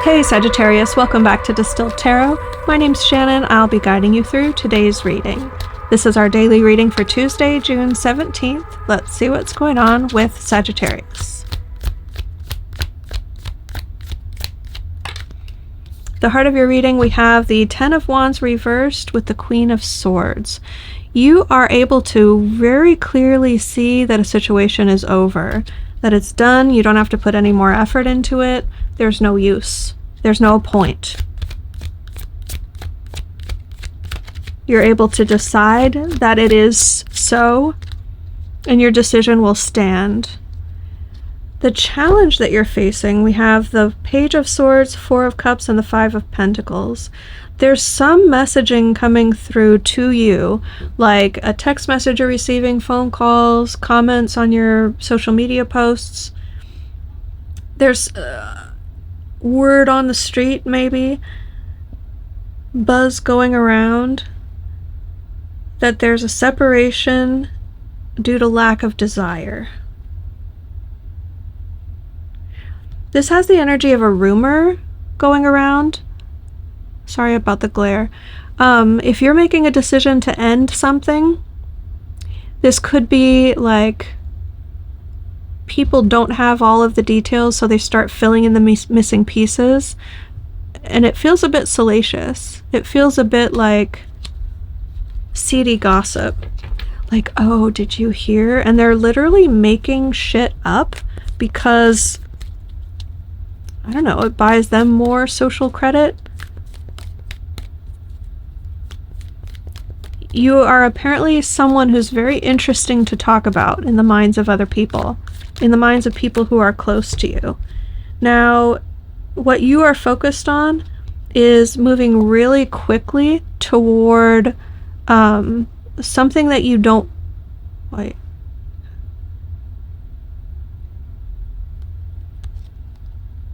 Hey Sagittarius, welcome back to Distilled Tarot. My name's Shannon. I'll be guiding you through today's reading. This is our daily reading for Tuesday, June 17th. Let's see what's going on with Sagittarius. The heart of your reading, we have the Ten of Wands reversed with the Queen of Swords. You are able to very clearly see that a situation is over, that it's done. You don't have to put any more effort into it. There's no use. There's no point. You're able to decide that it is so, and your decision will stand. The challenge that you're facing, we have the Page of Swords, Four of Cups, and the Five of Pentacles. There's some messaging coming through to you, like a text message you're receiving, phone calls, comments on your social media posts. There's word on the street, maybe, buzz going around, that there's a separation due to lack of desire. This has the energy of a rumor going around. Sorry about the glare. If you're making a decision to end something, this could be like people don't have all of the details, so they start filling in the missing pieces, and it feels a bit salacious. It feels a bit like seedy gossip. Like, oh, did you hear? And they're literally making shit up because, I don't know, it buys them more social credit. You are apparently someone who's very interesting to talk about in the minds of other people, in the minds of people who are close to you. Now, what you are focused on is moving really quickly toward something that you don't... Wait.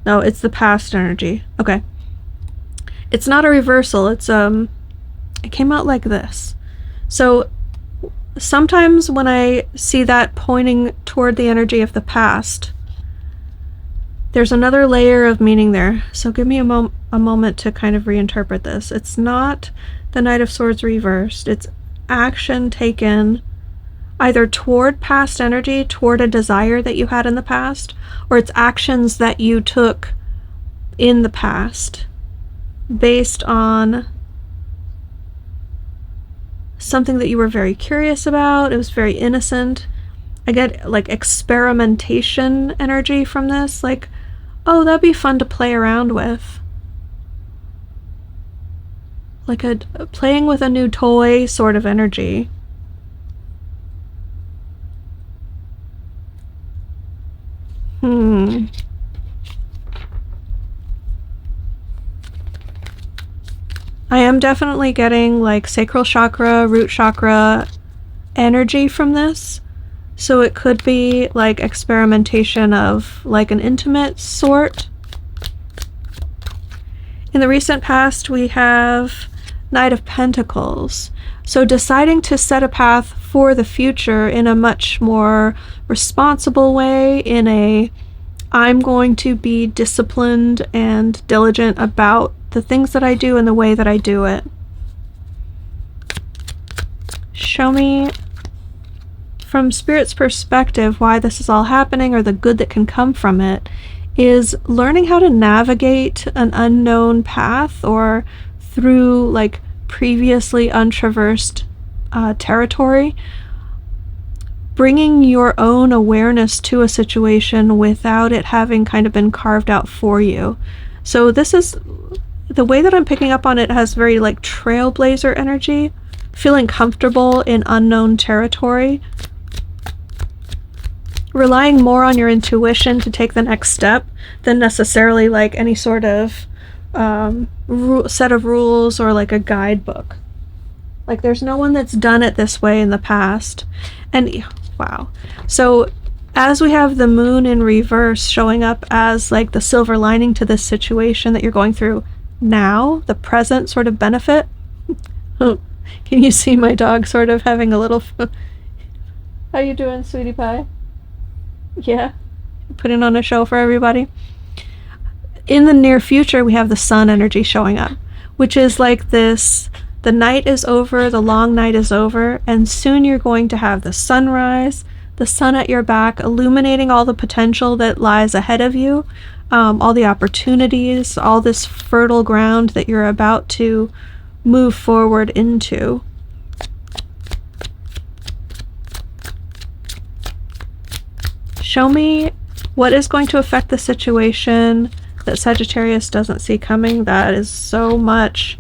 No, it's the past energy. Okay. It's not a reversal. It's it came out like this. So sometimes when I see that pointing toward the energy of the past, there's another layer of meaning there. So give me a moment to kind of reinterpret this. It's not the Knight of Swords reversed. It's action taken either toward past energy, toward a desire that you had in the past, or it's actions that you took in the past based on something that you were very curious about. It was very innocent. I get like experimentation energy from this, like, oh, that'd be fun to play around with. Like a playing with a new toy sort of energy. I am definitely getting like sacral chakra, root chakra energy from this. So it could be like experimentation of like an intimate sort. In the recent past, we have Knight of Pentacles. So deciding to set a path for the future in a much more responsible way, in a I'm going to be disciplined and diligent about the things that I do and the way that I do it. Show me from Spirit's perspective why this is all happening, or the good that can come from it, is learning how to navigate an unknown path or through like previously untraversed territory, bringing your own awareness to a situation without it having kind of been carved out for you. So this is the way that I'm picking up on it, has very like trailblazer energy, feeling comfortable in unknown territory, relying more on your intuition to take the next step than necessarily like any sort of set of rules or like a guidebook. Like there's no one that's done it this way in the past. And wow. So as we have the moon in reverse showing up as like the silver lining to this situation that you're going through now, the present sort of benefit. Can you see my dog sort of having a little... How you doing, sweetie pie? Yeah? Putting on a show for everybody. in the near future, we have the sun energy showing up, which is like this, the night is over, the long night is over, and soon you're going to have the sunrise, the sun at your back, illuminating all the potential that lies ahead of you, all the opportunities, all this fertile ground that you're about to move forward into. Show me what is going to affect the situation that Sagittarius doesn't see coming. That is so much.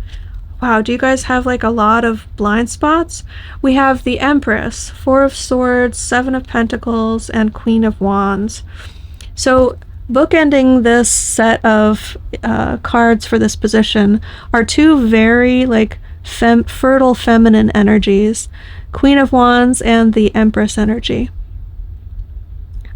Wow, do you guys have like a lot of blind spots? We have the Empress, Four of Swords, Seven of Pentacles, and Queen of Wands. So bookending this set of cards for this position are two very like fertile feminine energies, Queen of Wands and the Empress energy.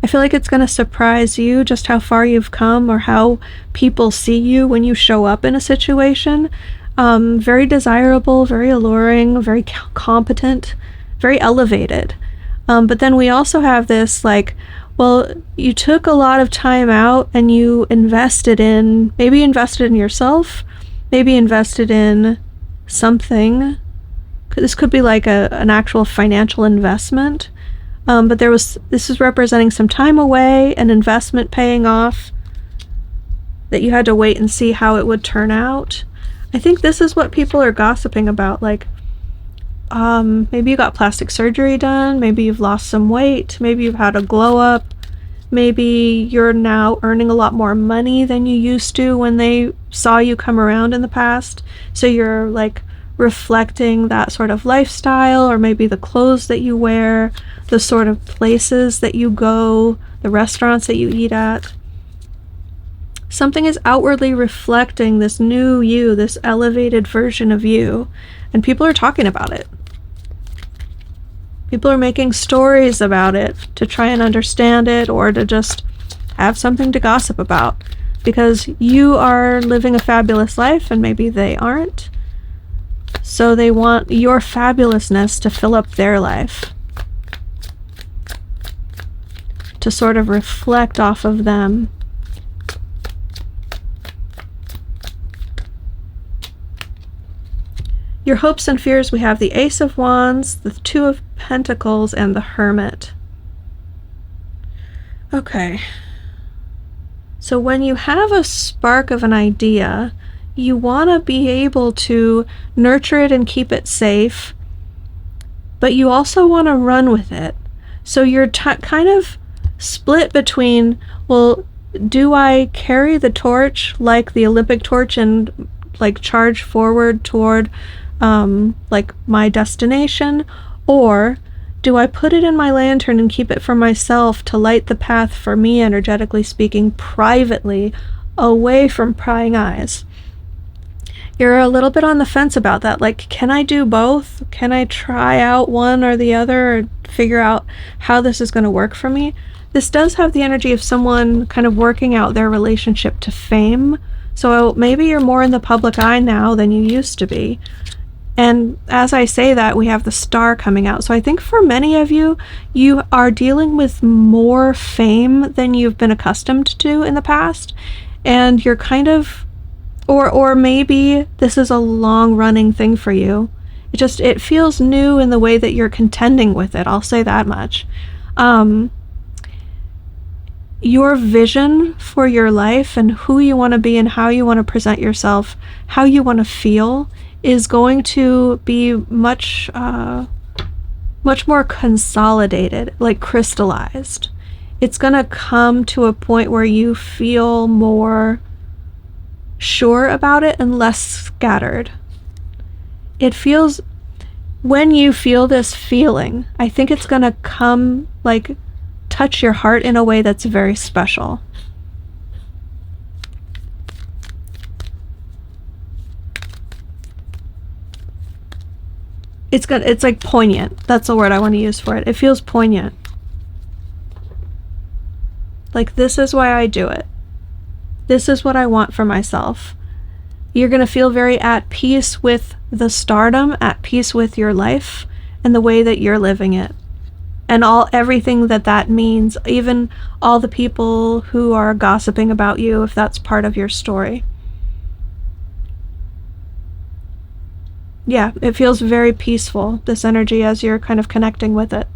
I feel like it's going to surprise you just how far you've come, or how people see you when you show up in a situation. Very desirable, very alluring, very competent, very elevated. But then we also have this like, well, you took a lot of time out and you invested in, maybe invested in yourself, maybe invested in something. This could be like an actual financial investment. But this is representing some time away, an investment paying off, that you had to wait and see how it would turn out. I think this is what people are gossiping about. Like, maybe you got plastic surgery done, maybe you've lost some weight, maybe you've had a glow up, maybe you're now earning a lot more money than you used to when they saw you come around in the past. So you're like reflecting that sort of lifestyle, or maybe the clothes that you wear, the sort of places that you go, the restaurants that you eat at. Something is outwardly reflecting this new you, this elevated version of you, and people are talking about it. People are making stories about it to try and understand it, or to just have something to gossip about, because you are living a fabulous life and maybe they aren't. So they want your fabulousness to fill up their life, to sort of reflect off of them. Your hopes and fears, we have the Ace of Wands, the Two of Pentacles, and the Hermit. Okay. So when you have a spark of an idea, you want to be able to nurture it and keep it safe, but you also want to run with it. So you're kind of split between, well, do I carry the torch like the Olympic torch and like charge forward toward like my destination, or do I put it in my lantern and keep it for myself to light the path for me, energetically speaking, privately, away from prying eyes? You're a little bit on the fence about that. Like, can I do both? Can I try out one or the other, or figure out how this is going to work for me? This does have the energy of someone kind of working out their relationship to fame. So maybe you're more in the public eye now than you used to be. And as I say that, we have the Star coming out. So I think for many of you, you are dealing with more fame than you've been accustomed to in the past. And you're kind of, or maybe this is a long-running thing for you. It feels new in the way that you're contending with it. I'll say that much. Your vision for your life and who you want to be and how you want to present yourself, how you want to feel, is going to be much more consolidated, like crystallized. It's going to come to a point where you feel more sure about it and less scattered. It feels, when you feel this feeling, I think it's going to come, like, touch your heart in a way that's very special. It's like poignant. That's the word I want to use for it. It feels poignant. Like, this is why I do it. This is what I want for myself. You're going to feel very at peace with the stardom, at peace with your life and the way that you're living it. and everything that means, even all the people who are gossiping about you, if that's part of your story. Yeah, it feels very peaceful, this energy, as you're kind of connecting with it.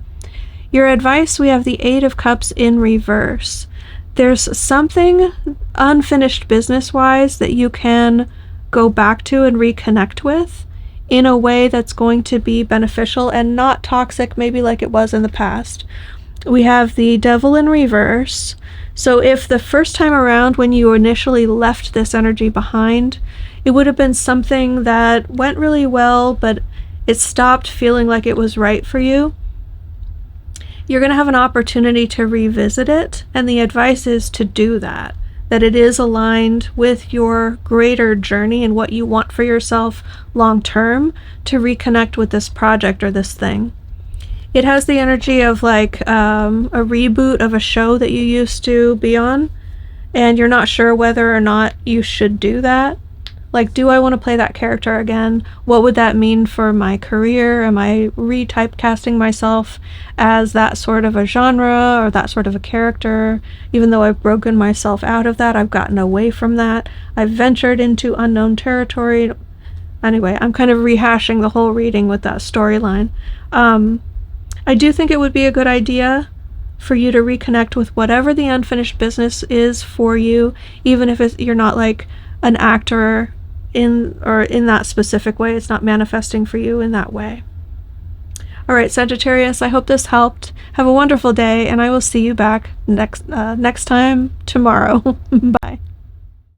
Your advice, we have the Eight of Cups in reverse. There's something unfinished business-wise that you can go back to and reconnect with in a way that's going to be beneficial and not toxic, maybe like it was in the past. We have the Devil in reverse. So if the first time around when you initially left this energy behind, it would have been something that went really well, but it stopped feeling like it was right for you, you're going to have an opportunity to revisit it, and the advice is to do that it is aligned with your greater journey and what you want for yourself long term, to reconnect with this project or this thing. It has the energy of like a reboot of a show that you used to be on, and you're not sure whether or not you should do that. Like, do I want to play that character again? What would that mean for my career? Am I retypecasting myself as that sort of a genre or that sort of a character? Even though I've broken myself out of that, I've gotten away from that. I've ventured into unknown territory. Anyway, I'm kind of rehashing the whole reading with that storyline. I do think it would be a good idea for you to reconnect with whatever the unfinished business is for you, even if you're not like an actor in that specific way. It's not manifesting for you in that way. All right, Sagittarius, I hope this helped. Have a wonderful day, and I will see you back next time tomorrow. Bye.